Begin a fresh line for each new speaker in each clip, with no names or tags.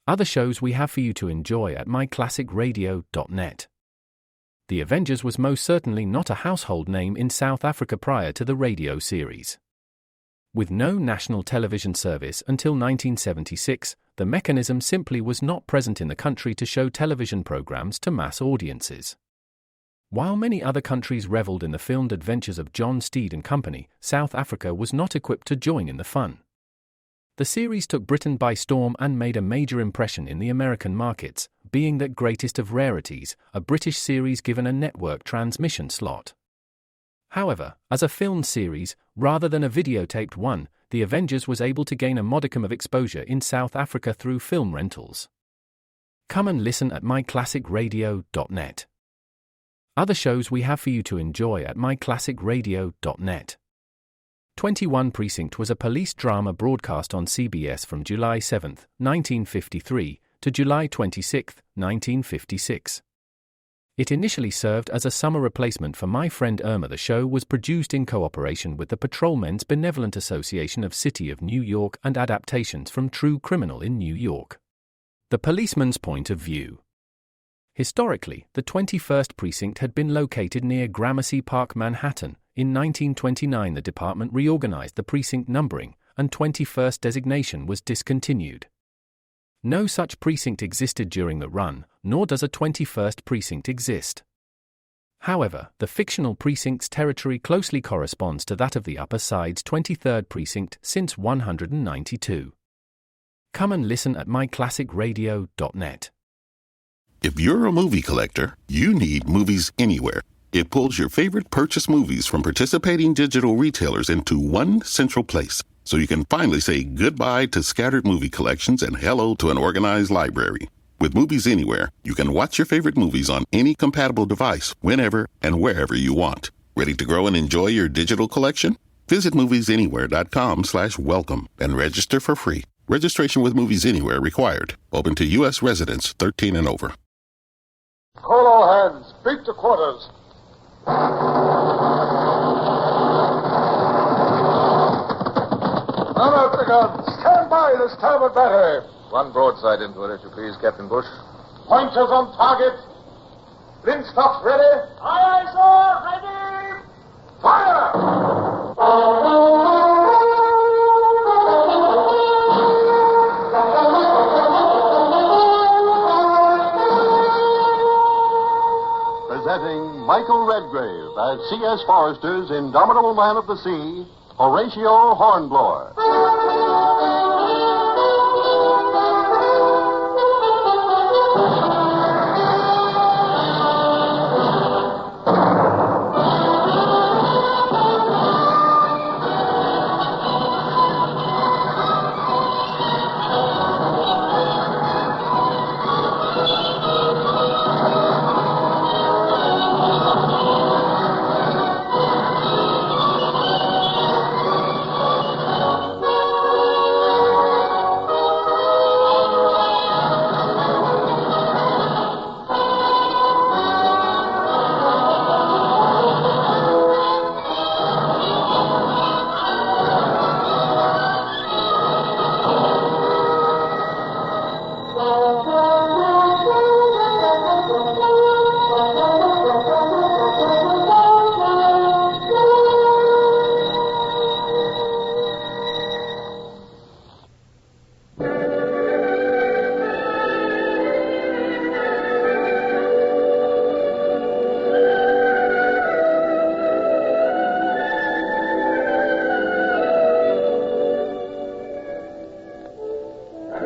Other shows we have for you to enjoy at myclassicradio.net. The Avengers was most certainly not a household name in South Africa prior to the radio series. With no national television service until 1976, the mechanism simply was not present in the country to show television programs to mass audiences. While many other countries reveled in the filmed adventures of John Steed and company, South Africa was not equipped to join in the fun. The series took Britain by storm and made a major impression in the American markets, being that greatest of rarities, a British series given a network transmission slot. However, as a filmed series, rather than a videotaped one, The Avengers was able to gain a modicum of exposure in South Africa through film rentals. Come and listen at myclassicradio.net. Other shows we have for you to enjoy at myclassicradio.net. 21 Precinct was a police drama broadcast on CBS from July 7, 1953, to July 26, 1956. It initially served as a summer replacement for My Friend Irma. The show was produced in cooperation with the Patrolmen's Benevolent Association of City of New York and adaptations from True Criminal in New York. The Policeman's Point of View. Historically, the 21st Precinct had been located near Gramercy Park, Manhattan. In 1929, the department reorganized the precinct numbering, and 21st designation was discontinued. No such precinct existed during the run, nor does a 21st precinct exist. However, the fictional precinct's territory closely corresponds to that of the Upper Side's 23rd precinct since 192. Come and listen at myclassicradio.net.
If you're a movie collector, you need Movies Anywhere. It pulls your favorite purchase movies from participating digital retailers into one central place, so you can finally say goodbye to scattered movie collections and hello to an organized library. With Movies Anywhere, you can watch your favorite movies on any compatible device, whenever and wherever you want. Ready to grow and enjoy your digital collection? Visit moviesanywhere.com/welcome and register for free. Registration with Movies Anywhere required. Open to U.S. residents 13 and over.
Call all hands. Beat to quarters. None of the guns. Stand by the starboard battery.
One broadside into it, if you please, Captain Bush.
Pointers on target. Linstocks ready.
Aye, aye, sir. Ready.
Fire!
Presenting Michael Redgrave as C.S. Forrester's indomitable man of the sea, Horatio Hornblower.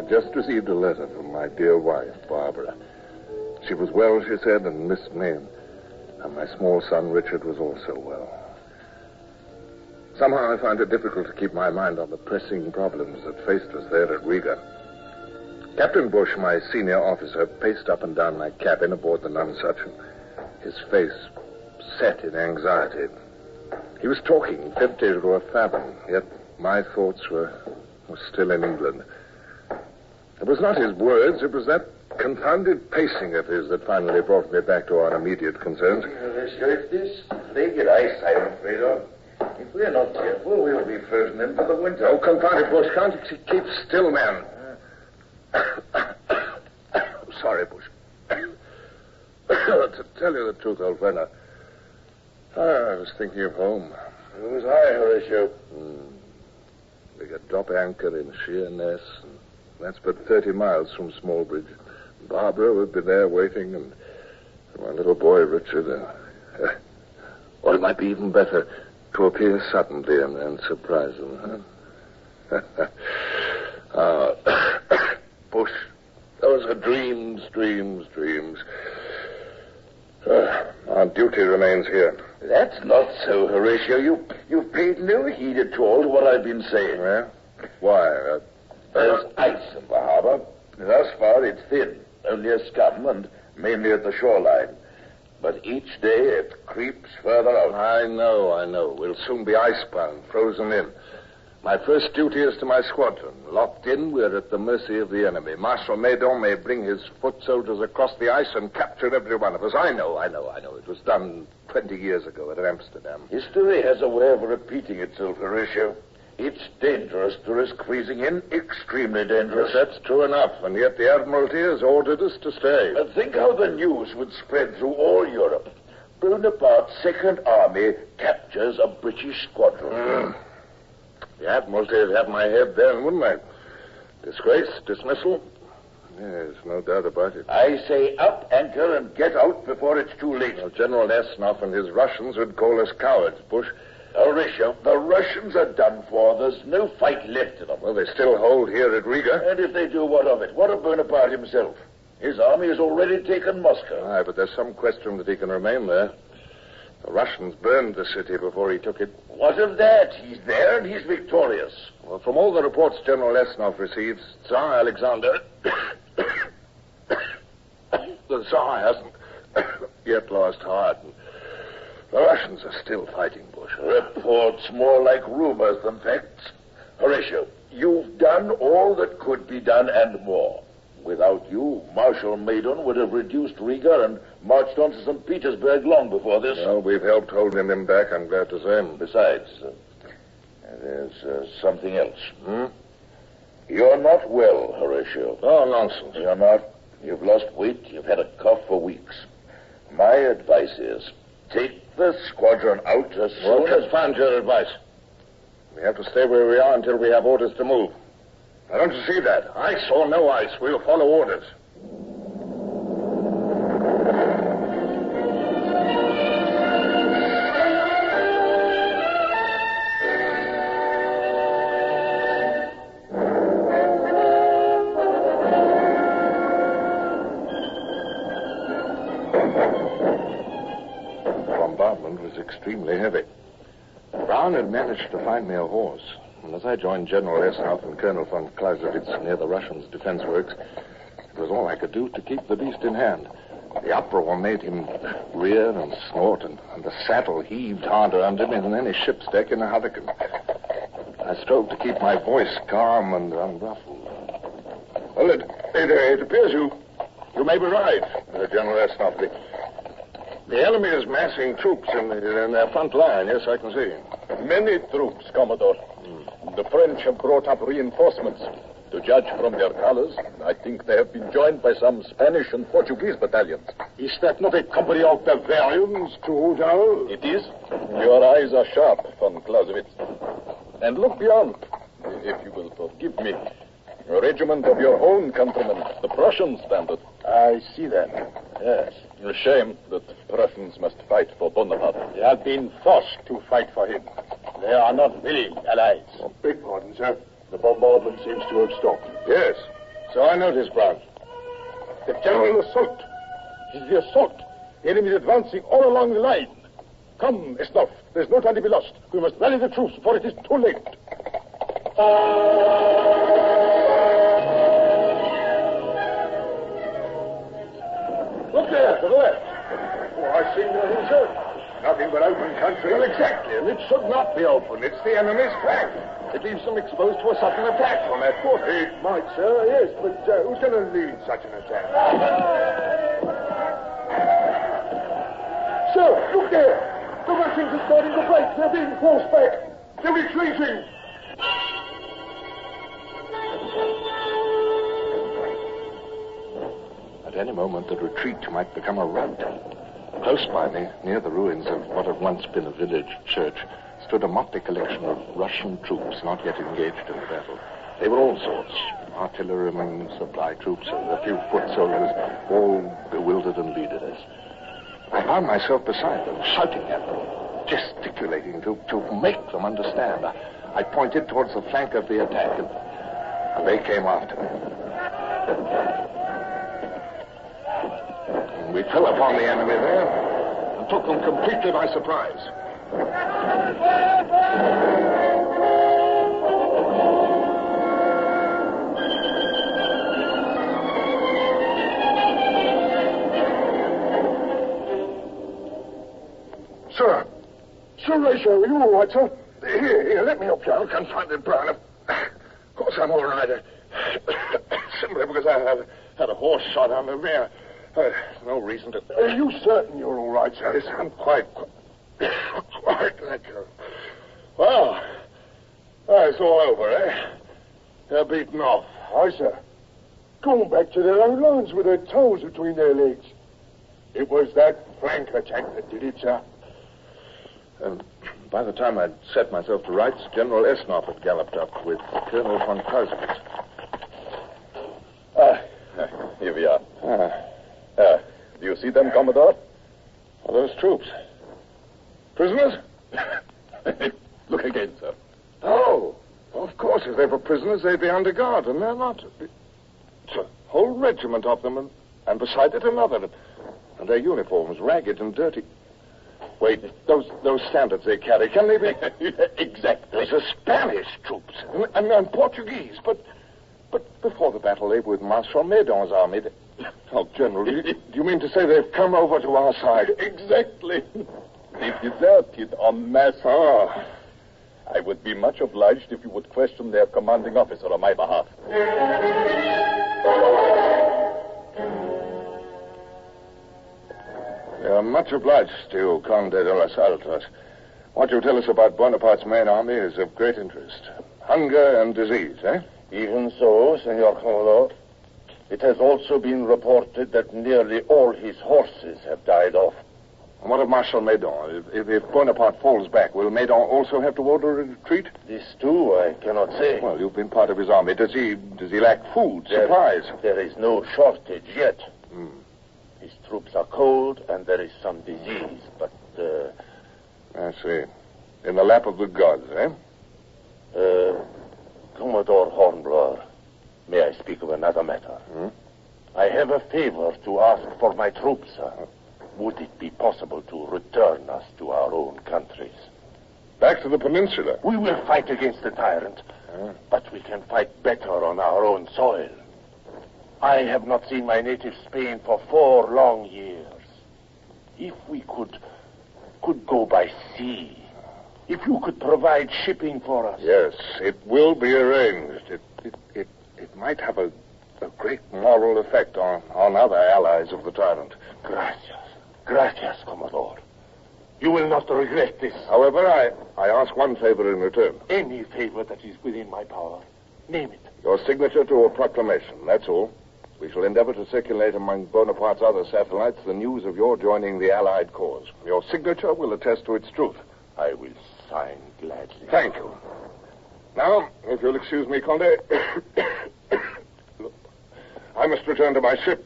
Just received a letter from my dear wife, Barbara. She was well, she said, and missed me. And my small son, Richard, was also well. Somehow I find it difficult to keep my mind on the pressing problems that faced us there at Riga. Captain Bush, my senior officer, paced up and down my cabin aboard the Nonsuch, his face set in anxiety. He was talking empty to a fathom, yet my thoughts were still in England. It was not his words, it was that confounded pacing of his that finally brought me back to our immediate concerns.
Sir, it's this naked eyesight, I'm afraid of. If we're not careful, we'll be frozen in for the winter.
Oh, confound it, Bush. Can't you keep still, man? sorry, Bush. To tell you the truth, old friend, I was thinking of home.
It was I, Horatio.
We could drop anchor in Sheerness, and that's but 30 miles from Smallbridge. Barbara would be there waiting, and my little boy, Richard. Or it might be even better to appear suddenly and surprise them, huh? Bush, those are dreams. Our duty remains here.
That's not so, Horatio. You've paid no heed at all to what I've been saying.
Yeah? Why?
There's ice in the harbor. Thus far, it's thin, only a scum, and mainly at the shoreline. But each day it creeps further out.
I know. We'll soon be icebound, frozen in. My first duty is to my squadron. Locked in, we're at the mercy of the enemy. Marshal Maydon may bring his foot soldiers across the ice and capture every one of us. I know. It was done 20 years ago at Amsterdam.
History has a way of repeating itself, Horatio. It's dangerous to risk freezing in, extremely dangerous.
Yes, that's true enough, and yet the Admiralty has ordered us to stay.
Think how the news would spread through all Europe. Bonaparte's Second Army captures a British squadron.
The Admiralty would have my head then, wouldn't they? Disgrace, dismissal? Yes, no doubt about it.
I say up anchor and get out before it's too late.
Well, General Esnov and his Russians would call us cowards, Bush.
Horatio, the Russians are done for. There's no fight left in them.
Well, they still hold here at Riga.
And if they do, what of it? What of Bonaparte himself? His army has already taken Moscow.
Aye, but there's some question that he can remain there. The Russians burned the city before he took it.
What of that? He's there and he's victorious.
Well, from all the reports General Esnov receives, Tsar Alexander... the Tsar hasn't yet lost heart. The Russians are still fighting, Bush.
Reports more like rumors than facts. Horatio, you've done all that could be done and more. Without you, Marshal Maydon would have reduced Riga and marched on to St. Petersburg long before this.
Well, we've helped holding him back, I'm glad to say.
Besides, there's something else. You're not well, Horatio.
Oh, nonsense.
You're not. You've lost weight. You've had a cough for weeks. My advice is, take the squadron out as soon as...
Just found your advice. We have to stay where we are until we have orders to move. Now, don't you see that? Ice or no ice, we'll follow orders. The bombardment was extremely heavy. Brown had managed to find me a horse. And as I joined General Esnov and Colonel von Clausewitz near the Russians' defense works, it was all I could do to keep the beast in hand. The uproar made him rear and snort, and the saddle heaved harder under me than any ship's deck in a hurricane. I strove to keep my voice calm and unruffled. Well, it appears you may be right, General Esnov. The enemy is massing troops in their front line, yes, I can see.
Many troops, Commodore. The French have brought up reinforcements. To judge from their colors, I think they have been joined by some Spanish and Portuguese battalions.
Is that not a company of Bavarians, too, General?
It is. Your eyes are sharp, von Clausewitz. And look beyond, if you will forgive me. A regiment of your own countrymen, the Prussian standard.
I see that. Yes.
A shame that Prussians must fight for Bonaparte.
They have been forced to fight for him. They are not willing allies.
Oh, beg pardon, sir. The bombardment seems to have stopped.
Yes. So I noticed, Brown.
The general assault. It is the assault. The enemy is advancing all along the line. Come, Esnov. There's no time to be lost. We must rally the troops before it is too late. Look there, to the left. Oh, I see nothing, sir. Nothing but open country.
Well, exactly, and it should not be open. It's the enemy's flank. It leaves them exposed to a sudden attack from that quarter.
It might, sir, yes, but who's going to lead such an attack? Sir, look there. The Russians are starting to break. They're being forced back. They're retreating.
At any moment the retreat might become a rout. Close by me, near the ruins of what had once been a village church, stood a motley collection of Russian troops not yet engaged in the battle. They were all sorts, artillerymen, supply troops, and a few foot soldiers, all bewildered and leaderless. I found myself beside them, shouting at them, gesticulating to make them understand. I pointed towards the flank of the attack, and they came after me. And we fell upon the enemy there and took them completely by surprise.
Sir, Horatio, are you all right, sir? Here, let me help you. I can't find it, Brown. Of course I'm all right. Simply because I had a horse shot on the rear. No reason to... Are you certain you're all right, sir?
Yes, I'm quite, thank you.
Well, it's all over, eh? They're beaten off. Aye, sir. Going back to their own lines with their toes between their legs. It was that flank attack that did it, sir.
By the time I'd set myself to rights, General Esnop had galloped up with Colonel von Clausewitz.
Here we are. Do you see them, Commodore?
Are those troops? Prisoners?
Look again, sir.
Oh, of course, if they were prisoners, they'd be under guard, and they're not. It's a whole regiment of them, and beside it another. And their uniforms ragged and dirty. Wait, those standards they carry, can they be?
Exactly.
Those are Spanish troops and Portuguese, but before the battle they were with Marshal Maydon's army. Oh, General, do you mean to say they've come over to our side?
Exactly. They deserted en masse.
Ah.
I would be much obliged if you would question their commanding officer on my behalf.
We are much obliged to you, Conde de los Altos. What you tell us about Bonaparte's main army is of great interest. Hunger and disease, eh?
Even so, Senor Commodore, it has also been reported that nearly all his horses have died off.
And what of Marshal Maydon? If Bonaparte falls back, will Maydon also have to order a retreat?
This, too, I cannot say.
Well, you've been part of his army. Does he lack food, supplies?
There is no shortage yet. His troops are cold, and there is some disease, but...
I see. In the lap of the gods, eh?
Commodore Hornblower, may I speak of another matter? I have a favor to ask for my troops, sir. Would it be possible to return us to our own countries?
Back to the peninsula?
We will fight against the tyrant, but we can fight better on our own soil. I have not seen my native Spain for 4 long years. If we could go by sea, if you could provide shipping for us.
Yes, it will be arranged. It might have a great moral effect on other allies of the tyrant.
Gracias, Commodore. You will not regret this.
However, I ask one favor in return.
Any favor that is within my power. Name it.
Your signature to a proclamation, that's all. We shall endeavor to circulate among Bonaparte's other satellites the news of your joining the Allied cause. Your signature will attest to its truth.
I will sign gladly.
Thank you. Now, if you'll excuse me, Conde, I must return to my ship.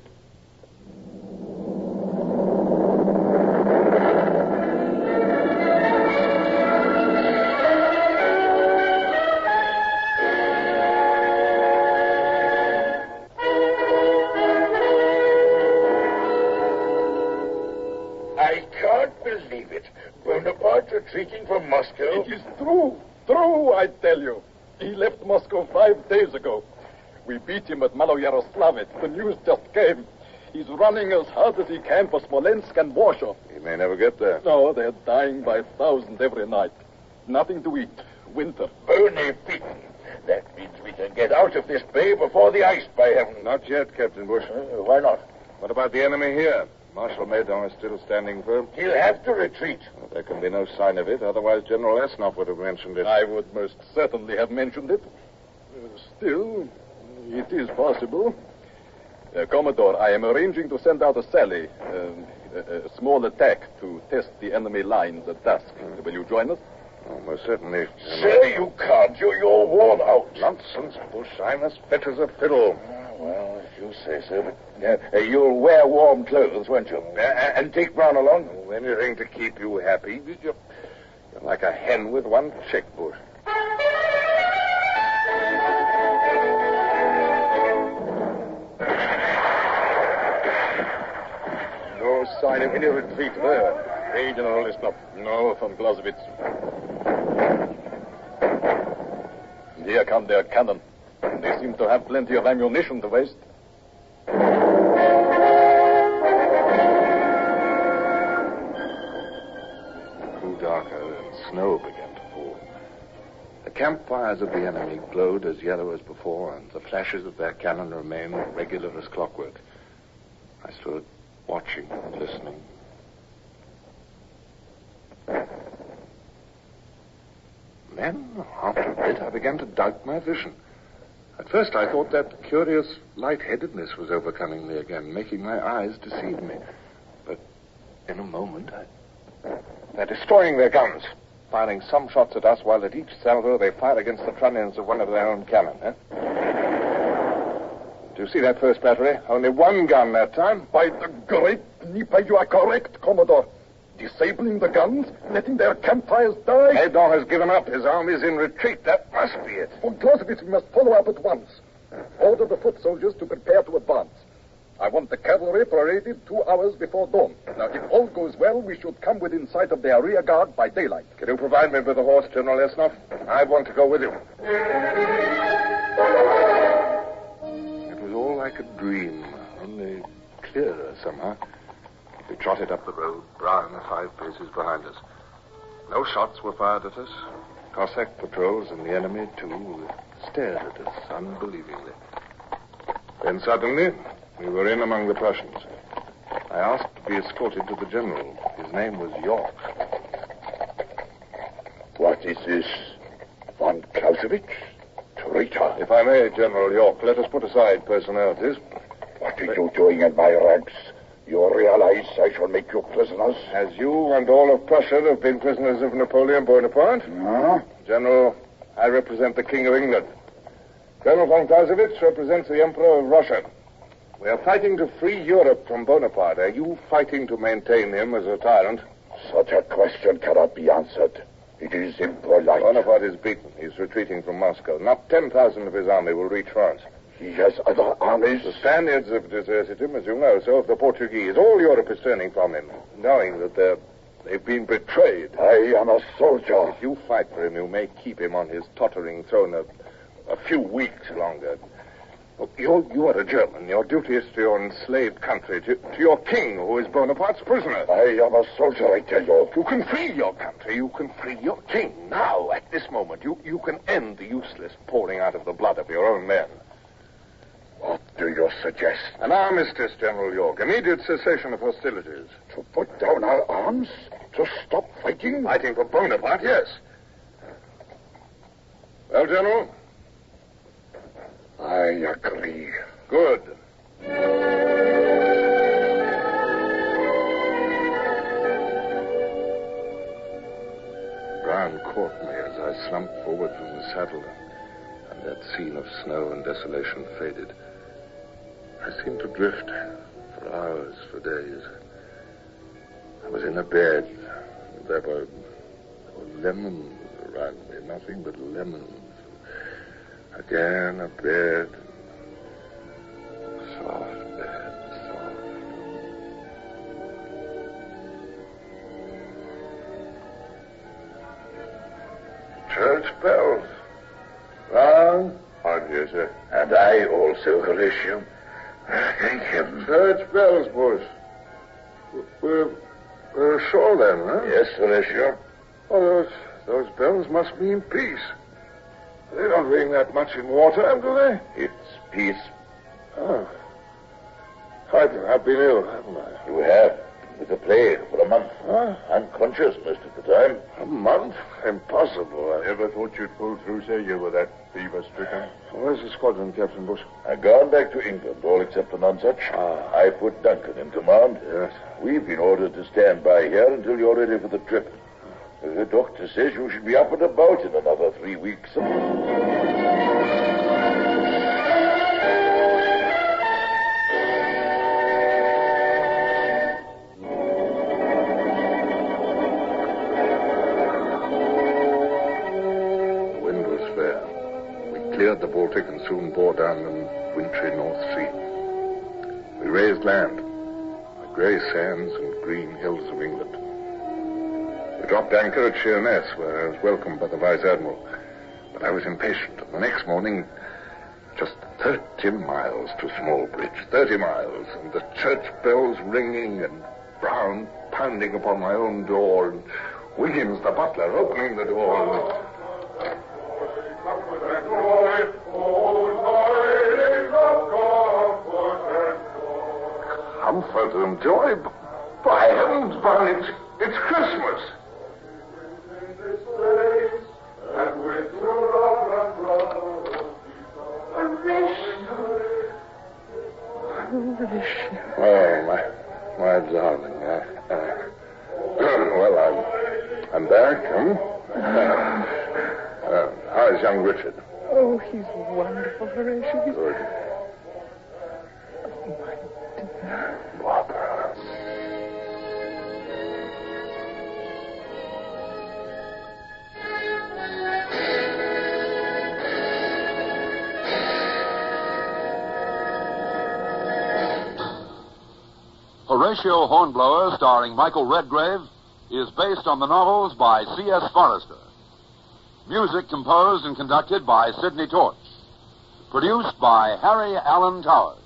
Retreating from Moscow?
It is true, I tell you. He left Moscow 5 days ago. We beat him at Maloyaroslavets. The news just came. He's running as hard as he can for Smolensk and Warsaw.
He may never get there.
No, they're dying by thousands every night. Nothing to eat. Winter.
Bonne fiche. That means we can get out of this bay before the ice, by heaven.
Not yet, Captain Bush.
Why not?
What about the enemy here? Marshal Maydon is still standing firm.
He'll have to retreat.
Well, there can be no sign of it. Otherwise, General Esnop would have mentioned it.
I would most certainly have mentioned it. Still, it is possible. Commodore, I am arranging to send out a sally, a small attack to test the enemy lines at dusk. Will you join us?
Oh, most certainly.
Say you can't. You're worn out.
Nonsense, Bush. I'm as fit as a fiddle.
Well, if you say so. But you'll wear warm clothes, won't you? And take Brown along?
Oh, anything to keep you happy. You're like a hen with one chick, Bush.
No sign of any retreat there. Hey, General, it's not. No, von Clausewitz. Here come their cannon. They seem to have plenty of ammunition to waste.
It grew darker and snow began to fall. The campfires of the enemy glowed as yellow as before, and the flashes of their cannon remained regular as clockwork. I stood watching and listening. Then, after a bit, I began to doubt my vision. At first, I thought that curious lightheadedness was overcoming me again, making my eyes deceive me. But in a moment, they're destroying their guns, firing some shots at us, while at each salvo they fire against the trunnions of one of their own cannon. Do you see that first battery? Only one gun that time.
By the great Nipa, you are correct, Commodore. Disabling the guns, letting their campfires die.
Hedon has given up. His army's in retreat. That must be it.
Von Clausewitz, we must follow up at once. Order the foot soldiers to prepare to advance. I want the cavalry paraded 2 hours before dawn. Now, if all goes well, we should come within sight of their rear guard by daylight.
Can you provide me with a horse, General Esnoff? I want to go with you. It was all like a dream, only clearer somehow. We trotted up the road, Brown 5 paces behind us. No shots were fired at us. Cossack patrols and the enemy, too, stared at us unbelievingly. Then suddenly, we were in among the Prussians. I asked to be escorted to the general. His name was York.
What is this? Von Clausewitz? Traitor.
If I may, General York, let us put aside personalities.
What are you doing in my ranks? You realize I shall make you prisoners?
As you and all of Prussia have been prisoners of Napoleon Bonaparte?
No.
General, I represent the King of England. Colonel von Clausewitz represents the Emperor of Russia. We are fighting to free Europe from Bonaparte. Are you fighting to maintain him as a tyrant?
Such a question cannot be answered. It is impolite.
Bonaparte is beaten. He's retreating from Moscow. Not 10,000 of his army will reach France.
He has other armies.
The Spaniards have deserted him, as you know. So have the Portuguese. All Europe is turning from him, knowing that they've been betrayed.
I am a soldier.
If you fight for him, you may keep him on his tottering throne a few weeks longer. Look, you are a German. Your duty is to your enslaved country, to your king, who is Bonaparte's prisoner.
I am a soldier, I tell you.
You can free your country. You can free your king. Now, at this moment, you can end the useless pouring out of the blood of your own men.
What do you suggest?
An armistice, General York. Immediate cessation of hostilities.
To put down our arms? To stop fighting?
Fighting for Bonaparte, yes. Well, General?
I agree.
Good. Brown caught me as I slumped forward from the saddle, and that scene of snow and desolation faded. I seemed to drift for hours, for days. I was in a bed. There were lemons around me, nothing but lemons. Again, a bed. Soft bed, soft. Church bells. Brown? I'm here, sir.
And I also, Horatio. Thank heaven.
Church bells, Bush. We're ashore then, huh?
Yes, Horatio.
Oh, those bells must mean peace. They don't ring that much in wartime, do they?
It's peace.
Oh. I've been ill, haven't I?
You have. with the plague for a month.
Huh?
Unconscious most of the time.
A month? Impossible.
I never thought you'd pull through, sir. You were that fever-stricken.
Where's the squadron, Captain Bush?
I've gone back to England, all except the Nonsuch. I put Duncan in command.
Yes.
We've been ordered to stand by here until you're ready for the trip. The doctor says you should be up and about in another 3 weeks.
Cleared the Baltic and soon bore down the wintry North Sea. We raised land, the grey sands and green hills of England. We dropped anchor at Sheerness, where I was welcomed by the Vice Admiral. But I was impatient, and the next morning, just 30 miles to Smallbridge, 30 miles, and the church bells ringing and Brown pounding upon my own door, and Williams, the butler, opening the door. Comfort and joy. By heavens, Barney, it's Christmas. Oh, my darling. Well, I'm back, how's young Richard?
Oh, he's wonderful, Horatio.
Good.
Oh, my dear.
Barbara.
Horatio Hornblower, starring Michael Redgrave, is based on the novels by C.S. Forrester. Music composed and conducted by Sidney Torch. Produced by Harry Allen Towers.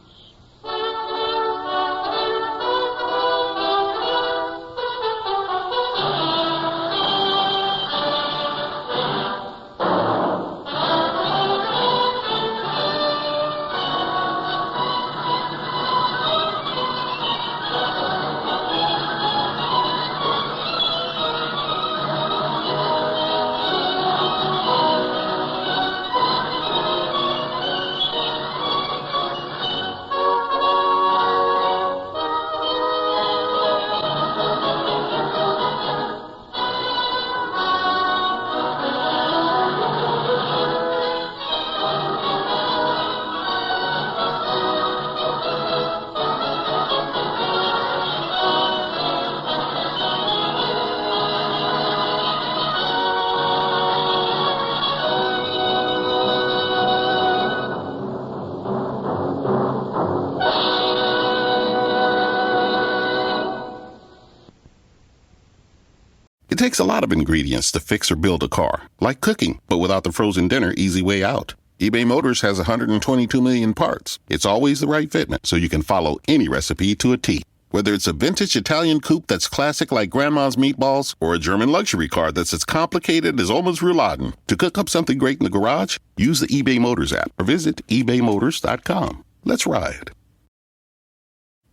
It takes a lot of ingredients to fix or build a car, like cooking, but without the frozen dinner easy way out. eBay Motors has 122 million parts. It's always the right fitment, so you can follow any recipe to a T. Whether it's a vintage Italian coupe that's classic like Grandma's meatballs, or a German luxury car that's as complicated as Oma's rouladen, to cook up something great in the garage, use the eBay Motors app or visit ebaymotors.com. Let's ride.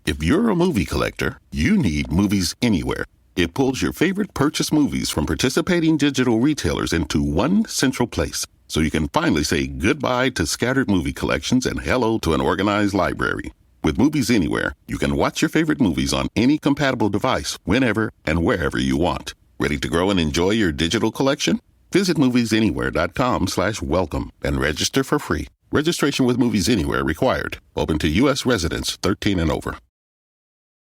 If you're a movie collector, you need Movies Anywhere. It pulls your favorite purchase movies from participating digital retailers into one central place, so you can finally say goodbye to scattered movie collections and hello to an organized library. With Movies Anywhere, you can watch your favorite movies on any compatible device, whenever and wherever you want. Ready to grow and enjoy your digital collection? Visit moviesanywhere.com/welcome and register for free. Registration with Movies Anywhere required. Open to U.S. residents 13 and over.